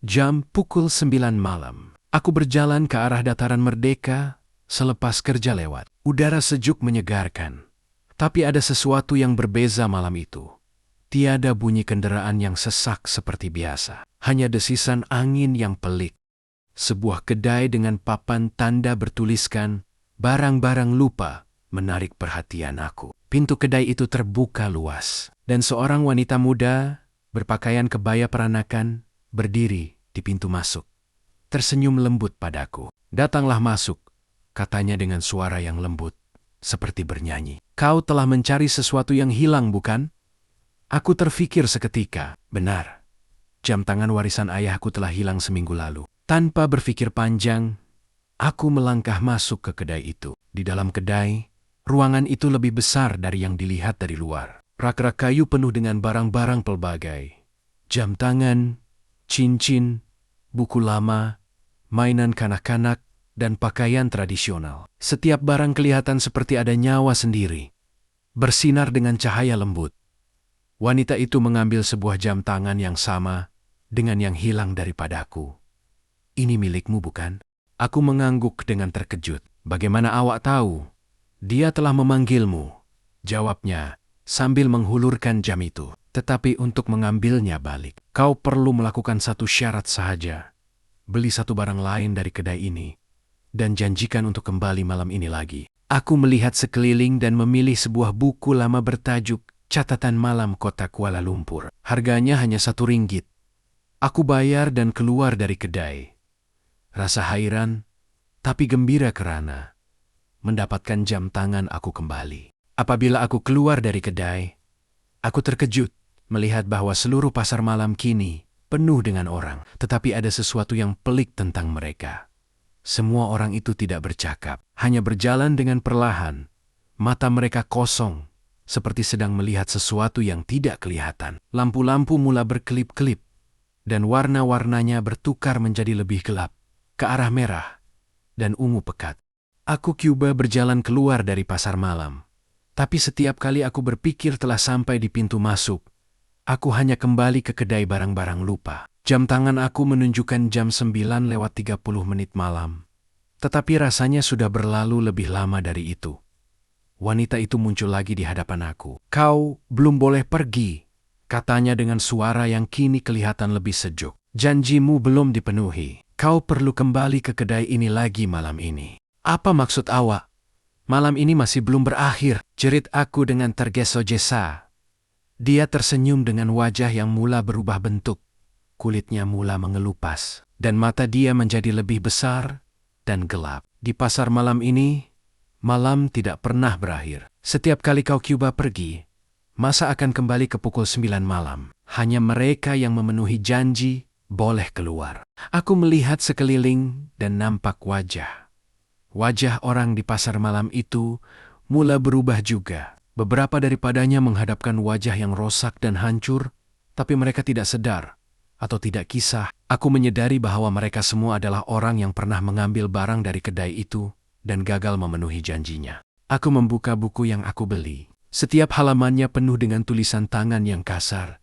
Jam pukul 9 malam. Aku berjalan ke arah Dataran Merdeka selepas kerja lewat. Udara sejuk menyegarkan. Tapi ada sesuatu yang berbeza malam itu. Tiada bunyi kendaraan yang sesak seperti biasa. Hanya desisan angin yang pelik. Sebuah kedai dengan papan tanda bertuliskan "Barang-barang lupa" menarik perhatian aku. Pintu kedai itu terbuka luas. Dan seorang wanita muda berpakaian kebaya peranakan berdiri di pintu masuk. Tersenyum lembut padaku. "Datanglah masuk," katanya dengan suara yang lembut, seperti bernyanyi. "Kau telah mencari sesuatu yang hilang, bukan?" Aku terfikir seketika. Benar. Jam tangan warisan ayahku telah hilang seminggu lalu. Tanpa berpikir panjang, aku melangkah masuk ke kedai itu. Di dalam kedai, ruangan itu lebih besar dari yang dilihat dari luar. Rak-rak kayu penuh dengan barang-barang pelbagai. Jam tangan, cincin, buku lama, mainan kanak-kanak, dan pakaian tradisional. Setiap barang kelihatan seperti ada nyawa sendiri, bersinar dengan cahaya lembut. Wanita itu mengambil sebuah jam tangan yang sama dengan yang hilang daripadaku. "Ini milikmu, bukan?" Aku mengangguk dengan terkejut. "Bagaimana awak tahu?" "Dia telah memanggilmu," jawabnya sambil menghulurkan jam itu. "Tetapi untuk mengambilnya balik, kau perlu melakukan satu syarat saja. Beli satu barang lain dari kedai ini, dan janjikan untuk kembali malam ini lagi." Aku melihat sekeliling dan memilih sebuah buku lama bertajuk "Catatan Malam Kota Kuala Lumpur". Harganya hanya RM1. Aku bayar dan keluar dari kedai. Rasa hairan, tapi gembira karena mendapatkan jam tangan aku kembali. Apabila aku keluar dari kedai, aku terkejut melihat bahwa seluruh pasar malam kini penuh dengan orang. Tetapi ada sesuatu yang pelik tentang mereka. Semua orang itu tidak bercakap, hanya berjalan dengan perlahan. Mata mereka kosong, seperti sedang melihat sesuatu yang tidak kelihatan. Lampu-lampu mula berkelip-kelip, dan warna-warnanya bertukar menjadi lebih gelap, ke arah merah dan ungu pekat. Aku Cuba berjalan keluar dari pasar malam. Tapi setiap kali aku berpikir telah sampai di pintu masuk, aku hanya kembali ke kedai barang-barang lupa. Jam tangan aku menunjukkan jam 9:30 malam. Tetapi rasanya sudah berlalu lebih lama dari itu. Wanita itu muncul lagi di hadapan aku. "Kau belum boleh pergi," katanya dengan suara yang kini kelihatan lebih sejuk. "Janjimu belum dipenuhi. Kau perlu kembali ke kedai ini lagi malam ini." "Apa maksud awak? Malam ini masih belum berakhir," jerit aku dengan tergesa-gesa. Dia tersenyum dengan wajah yang mula berubah bentuk. Kulitnya mula mengelupas, dan mata dia menjadi lebih besar dan gelap. Di pasar malam ini, malam tidak pernah berakhir. Setiap kali kau Cuba pergi, masa akan kembali ke pukul 9 malam. Hanya mereka yang memenuhi janji boleh keluar. Aku melihat sekeliling dan nampak wajah. Wajah orang di pasar malam itu mula berubah juga. Beberapa daripadanya menghadapkan wajah yang rosak dan hancur, tapi mereka tidak sedar atau tidak kisah. Aku menyadari bahwa mereka semua adalah orang yang pernah mengambil barang dari kedai itu dan gagal memenuhi janjinya. Aku membuka buku yang aku beli. Setiap halamannya penuh dengan tulisan tangan yang kasar.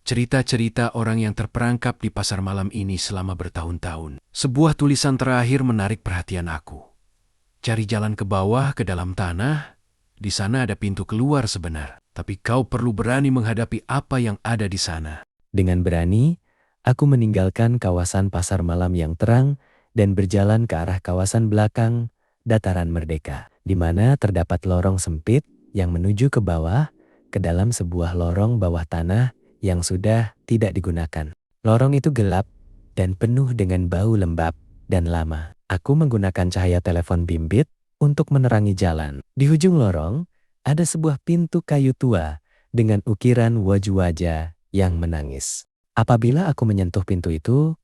Cerita-cerita orang yang terperangkap di pasar malam ini selama bertahun-tahun. Sebuah tulisan terakhir menarik perhatian aku. "Cari jalan ke bawah ke dalam tanah. Di sana ada pintu keluar sebenar. Tapi kau perlu berani menghadapi apa yang ada di sana." Dengan berani, aku meninggalkan kawasan pasar malam yang terang dan berjalan ke arah kawasan belakang Dataran Merdeka, di mana terdapat lorong sempit yang menuju ke bawah, ke dalam sebuah lorong bawah tanah yang sudah tidak digunakan. Lorong itu gelap dan penuh dengan bau lembab dan lama. Aku menggunakan cahaya telepon bimbit untuk menerangi jalan. Di ujung lorong, ada sebuah pintu kayu tua dengan ukiran wajah-wajah yang menangis. Apabila aku menyentuh pintu itu,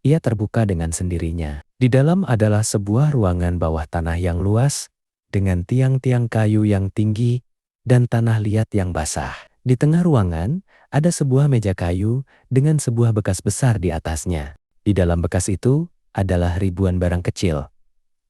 ia terbuka dengan sendirinya. Di dalam adalah sebuah ruangan bawah tanah yang luas, dengan tiang-tiang kayu yang tinggi dan tanah liat yang basah. Di tengah ruangan, ada sebuah meja kayu dengan sebuah bekas besar di atasnya. Di dalam bekas itu adalah ribuan barang kecil.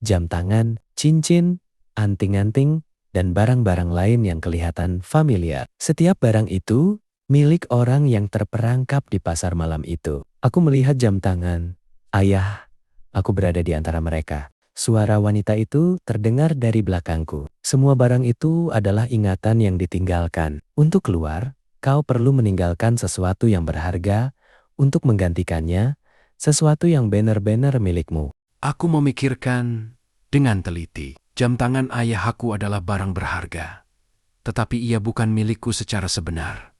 Jam tangan, cincin, anting-anting, dan barang-barang lain yang kelihatan familiar. Setiap barang itu milik orang yang terperangkap di pasar malam itu. Aku melihat jam tangan. Ayah, aku berada di antara mereka. Suara wanita itu terdengar dari belakangku. Semua barang itu adalah ingatan yang ditinggalkan. Untuk keluar, kau perlu meninggalkan sesuatu yang berharga untuk menggantikannya, sesuatu yang benar-benar milikmu. Aku memikirkan dengan teliti. Jam tangan ayah aku adalah barang berharga, tetapi ia bukan milikku secara sebenar.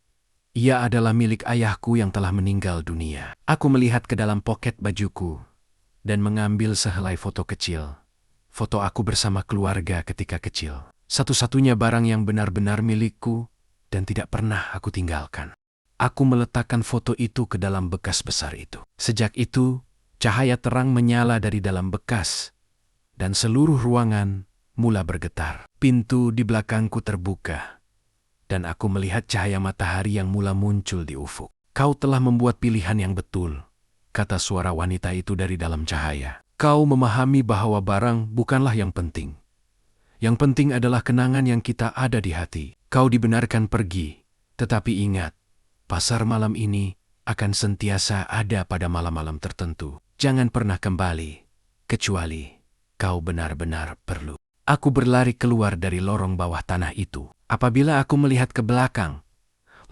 Ia adalah milik ayahku yang telah meninggal dunia. Aku melihat ke dalam poket bajuku dan mengambil sehelai foto kecil. Foto aku bersama keluarga ketika kecil. Satu-satunya barang yang benar-benar milikku dan tidak pernah aku tinggalkan. Aku meletakkan foto itu ke dalam bekas besar itu. Sejak itu, cahaya terang menyala dari dalam bekas dan seluruh ruangan mula bergetar. Pintu di belakangku terbuka dan aku melihat cahaya matahari yang mula muncul di ufuk. Kau telah membuat pilihan yang betul, kata suara wanita itu dari dalam cahaya. Kau memahami bahwa barang bukanlah yang penting. Yang penting adalah kenangan yang kita ada di hati. Kau dibenarkan pergi, tetapi ingat, pasar malam ini akan sentiasa ada pada malam-malam tertentu. Jangan pernah kembali, kecuali kau benar-benar perlu. Aku berlari keluar dari lorong bawah tanah itu. Apabila aku melihat ke belakang,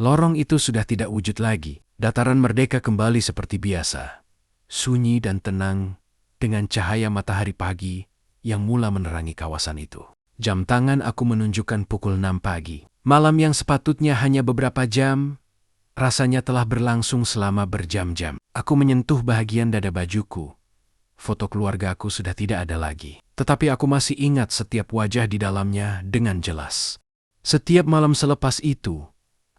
lorong itu sudah tidak wujud lagi. Dataran Merdeka kembali seperti biasa, sunyi dan tenang dengan cahaya matahari pagi yang mula menerangi kawasan itu. Jam tangan aku menunjukkan pukul 6 pagi. Malam yang sepatutnya hanya beberapa jam, rasanya telah berlangsung selama berjam-jam. Aku menyentuh bahagian dada bajuku. Foto keluargaku sudah tidak ada lagi, tetapi aku masih ingat setiap wajah di dalamnya dengan jelas. Setiap malam selepas itu,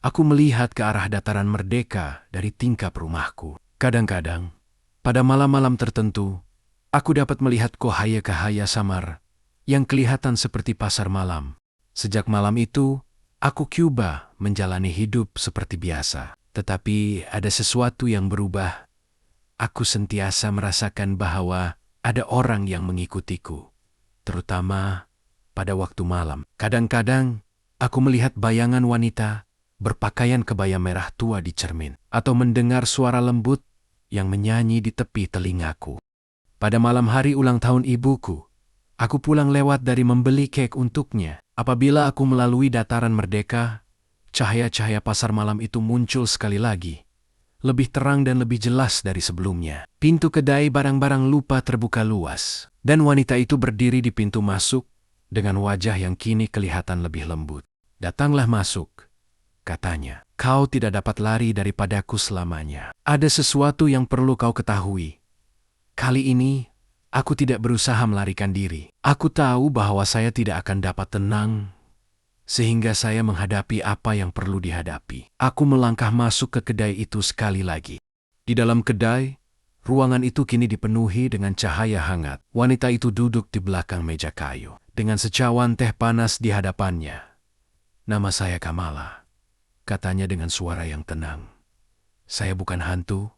aku melihat ke arah dataran Merdeka dari tingkap rumahku. Kadang-kadang, pada malam-malam tertentu, aku dapat melihat cahaya-cahaya samar yang kelihatan seperti pasar malam. Sejak malam itu, aku coba menjalani hidup seperti biasa. Tetapi ada sesuatu yang berubah. Aku sentiasa merasakan bahwa ada orang yang mengikutiku, terutama pada waktu malam. Kadang-kadang, aku melihat bayangan wanita berpakaian kebaya merah tua di cermin, atau mendengar suara lembut yang menyanyi di tepi telingaku. Pada malam hari ulang tahun ibuku, aku pulang lewat dari membeli kek untuknya. Apabila aku melalui dataran Merdeka, cahaya-cahaya pasar malam itu muncul sekali lagi, lebih terang dan lebih jelas dari sebelumnya. Pintu kedai barang-barang lupa terbuka luas, dan wanita itu berdiri di pintu masuk dengan wajah yang kini kelihatan lebih lembut. "Datanglah masuk," katanya. "Kau tidak dapat lari daripadaku selamanya. Ada sesuatu yang perlu kau ketahui. Kali ini, aku tidak berusaha melarikan diri. Aku tahu bahwa saya tidak akan dapat tenang, sehingga saya menghadapi apa yang perlu dihadapi." Aku melangkah masuk ke kedai itu sekali lagi. Di dalam kedai, ruangan itu kini dipenuhi dengan cahaya hangat. Wanita itu duduk di belakang meja kayu, dengan secawan teh panas di hadapannya. "Nama saya Kamala," katanya dengan suara yang tenang. "Saya bukan hantu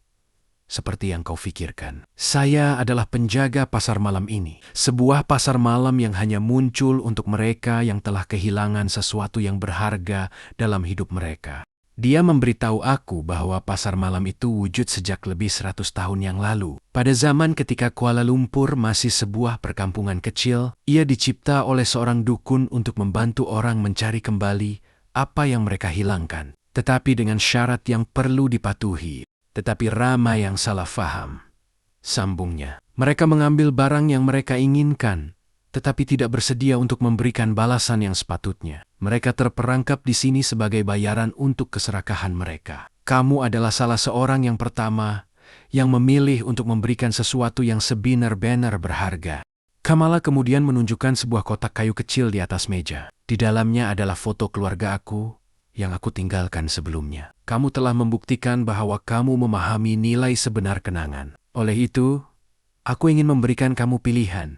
seperti yang kau pikirkan. Saya adalah penjaga pasar malam ini. Sebuah pasar malam yang hanya muncul untuk mereka yang telah kehilangan sesuatu yang berharga dalam hidup mereka." Dia memberitahu aku bahwa pasar malam itu wujud sejak lebih 100 tahun yang lalu. Pada zaman ketika Kuala Lumpur masih sebuah perkampungan kecil, ia dicipta oleh seorang dukun untuk membantu orang mencari kembali apa yang mereka hilangkan. Tetapi dengan syarat yang perlu dipatuhi. Tetapi ramai yang salah faham. Sambungnya, mereka mengambil barang yang mereka inginkan, tetapi tidak bersedia untuk memberikan balasan yang sepatutnya. Mereka terperangkap di sini sebagai bayaran untuk keserakahan mereka. Kamu adalah salah seorang yang pertama yang memilih untuk memberikan sesuatu yang sebenar-benar berharga. Kamala kemudian menunjukkan sebuah kotak kayu kecil di atas meja. Di dalamnya adalah foto keluarga aku yang aku tinggalkan sebelumnya. Kamu telah membuktikan bahwa kamu memahami nilai sebenar kenangan. Oleh itu, aku ingin memberikan kamu pilihan.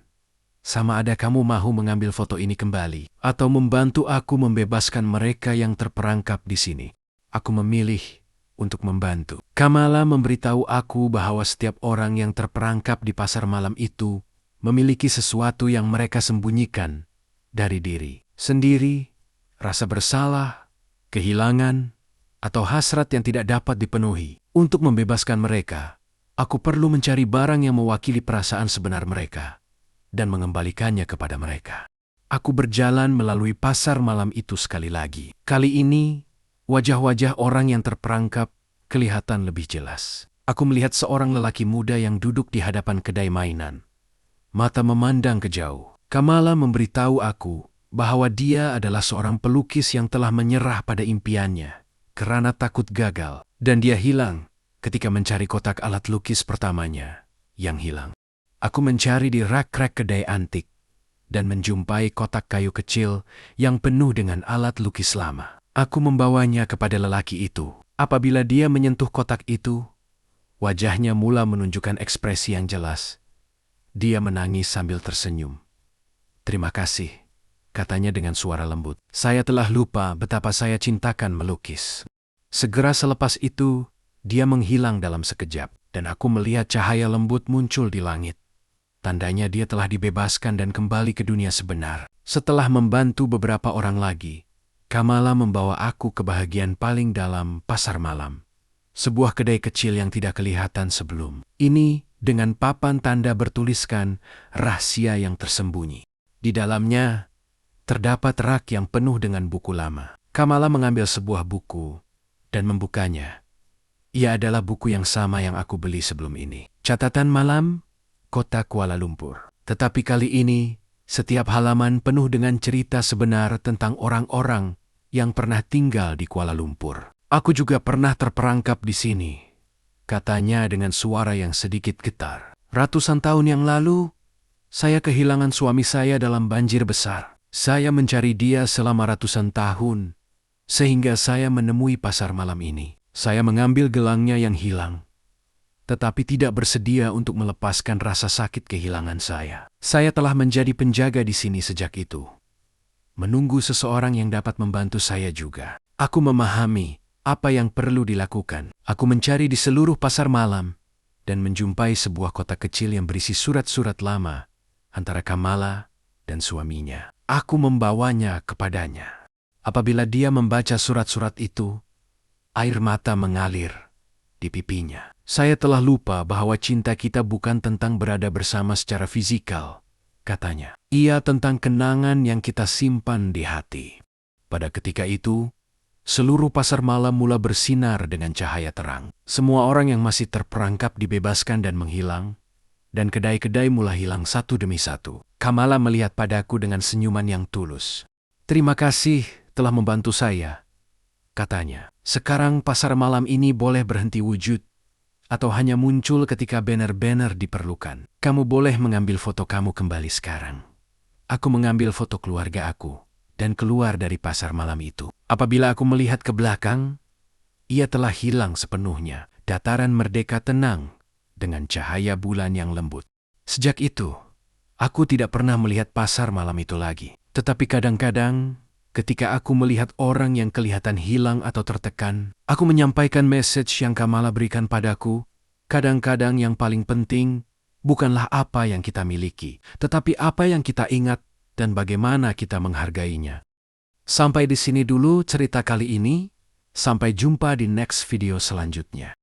Sama ada kamu mahu mengambil foto ini kembali, atau membantu aku membebaskan mereka yang terperangkap di sini. Aku memilih untuk membantu. Kamala memberitahu aku bahwa setiap orang yang terperangkap di pasar malam itu memiliki sesuatu yang mereka sembunyikan dari diri sendiri, rasa bersalah, kehilangan, atau hasrat yang tidak dapat dipenuhi. Untuk membebaskan mereka, Aku perlu mencari barang yang mewakili perasaan sebenar mereka dan mengembalikannya kepada mereka. Aku berjalan melalui pasar malam itu sekali lagi. Kali ini, wajah-wajah orang yang terperangkap kelihatan lebih jelas. Aku melihat seorang lelaki muda yang duduk di hadapan kedai mainan. Mata memandang ke jauh. Kamala memberitahu aku bahwa dia adalah seorang pelukis yang telah menyerah pada impiannya karena takut gagal, dan dia hilang ketika mencari kotak alat lukis pertamanya yang hilang. Aku mencari di rak-rak kedai antik dan menjumpai kotak kayu kecil yang penuh dengan alat lukis lama. Aku membawanya kepada lelaki itu. Apabila dia menyentuh kotak itu, wajahnya mula menunjukkan ekspresi yang jelas. Dia menangis sambil tersenyum. "Terima kasih," katanya dengan suara lembut. "Saya telah lupa betapa saya cintakan melukis." Segera selepas itu, dia menghilang dalam sekejap, dan aku melihat cahaya lembut muncul di langit. Tandanya dia telah dibebaskan dan kembali ke dunia sebenar. Setelah membantu beberapa orang lagi, Kamala membawa aku ke bahagian paling dalam pasar malam. Sebuah kedai kecil yang tidak kelihatan sebelum ini dengan papan tanda bertuliskan rahasia yang tersembunyi. Di dalamnya terdapat rak yang penuh dengan buku lama. Kamala mengambil sebuah buku dan membukanya. Ia adalah buku yang sama yang aku beli sebelum ini. Catatan malam, Kota Kuala Lumpur. Tetapi kali ini, setiap halaman penuh dengan cerita sebenar tentang orang-orang yang pernah tinggal di Kuala Lumpur. "Aku juga pernah terperangkap di sini," katanya dengan suara yang sedikit getar. "Ratusan tahun yang lalu, saya kehilangan suami saya dalam banjir besar. Saya mencari dia selama ratusan tahun, sehingga saya menemui pasar malam ini. Saya mengambil gelangnya yang hilang, tetapi tidak bersedia untuk melepaskan rasa sakit kehilangan saya. Saya telah menjadi penjaga di sini sejak itu, menunggu seseorang yang dapat membantu saya juga. Aku memahami apa yang perlu dilakukan. Aku mencari di seluruh pasar malam dan menjumpai sebuah kotak kecil yang berisi surat-surat lama antara Kamala dan suaminya. Aku membawanya kepadanya. Apabila dia membaca surat-surat itu, air mata mengalir di pipinya. "Saya telah lupa bahwa cinta kita bukan tentang berada bersama secara fisikal," katanya. "Ia tentang kenangan yang kita simpan di hati." Pada ketika itu, seluruh pasar malam mula bersinar dengan cahaya terang. Semua orang yang masih terperangkap dibebaskan dan menghilang, dan kedai-kedai mulai hilang satu demi satu. Kamala melihat padaku dengan senyuman yang tulus. "Terima kasih telah membantu saya," katanya. "Sekarang pasar malam ini boleh berhenti wujud, atau hanya muncul ketika banner-banner diperlukan. Kamu boleh mengambil foto kamu kembali sekarang." Aku mengambil foto keluarga aku dan keluar dari pasar malam itu. Apabila aku melihat ke belakang, ia telah hilang sepenuhnya. Dataran Merdeka tenang dengan cahaya bulan yang lembut. Sejak itu, aku tidak pernah melihat pasar malam itu lagi. Tetapi kadang-kadang, ketika aku melihat orang yang kelihatan hilang atau tertekan, aku menyampaikan message yang Kamala berikan padaku. Kadang-kadang yang paling penting bukanlah apa yang kita miliki, tetapi apa yang kita ingat dan bagaimana kita menghargainya. Sampai di sini dulu cerita kali ini. Sampai jumpa di next video selanjutnya.